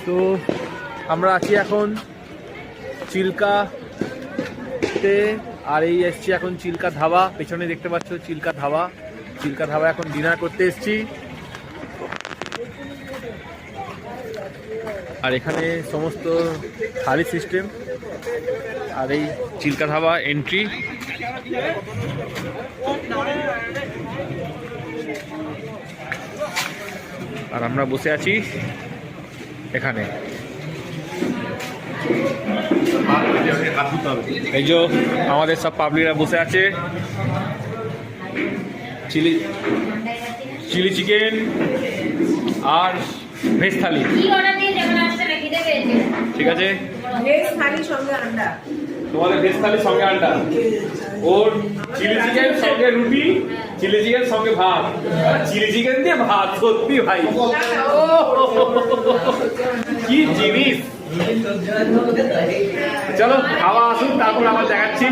তো আমরা আছি এখন চিল্কাতে, আর এই এসছি এখন চিল্কা ধাবা। পেছনে দেখতে পাচ্ছ চিল্কা ধাবা। চিল্কা ধাবা এখন ডিনার করতে এসছি। আর এখানে সমস্ত থালি সিস্টেম। আর এই চিল্কা ধাবা এন্ট্রি। আর আমরা বসে আছি এখানে। এই যে আমাদের সব পাবলিকরা বসে আছে। চিলি চিকেন আর ভেজ থালি, ঠিক আছে? তোমাদের ভেজ থালির সঙ্গে আন্ডা, ওর চিলি চিকেন সঙ্গে রুটি, চিলি চিকেন সঙ্গে ভাত, চিলি চিকেন দিয়ে ভাত। সত্যি ভাই কি জিনিস। চলো খাওয়া আসুন, তারপর আবার দেখাচ্ছি।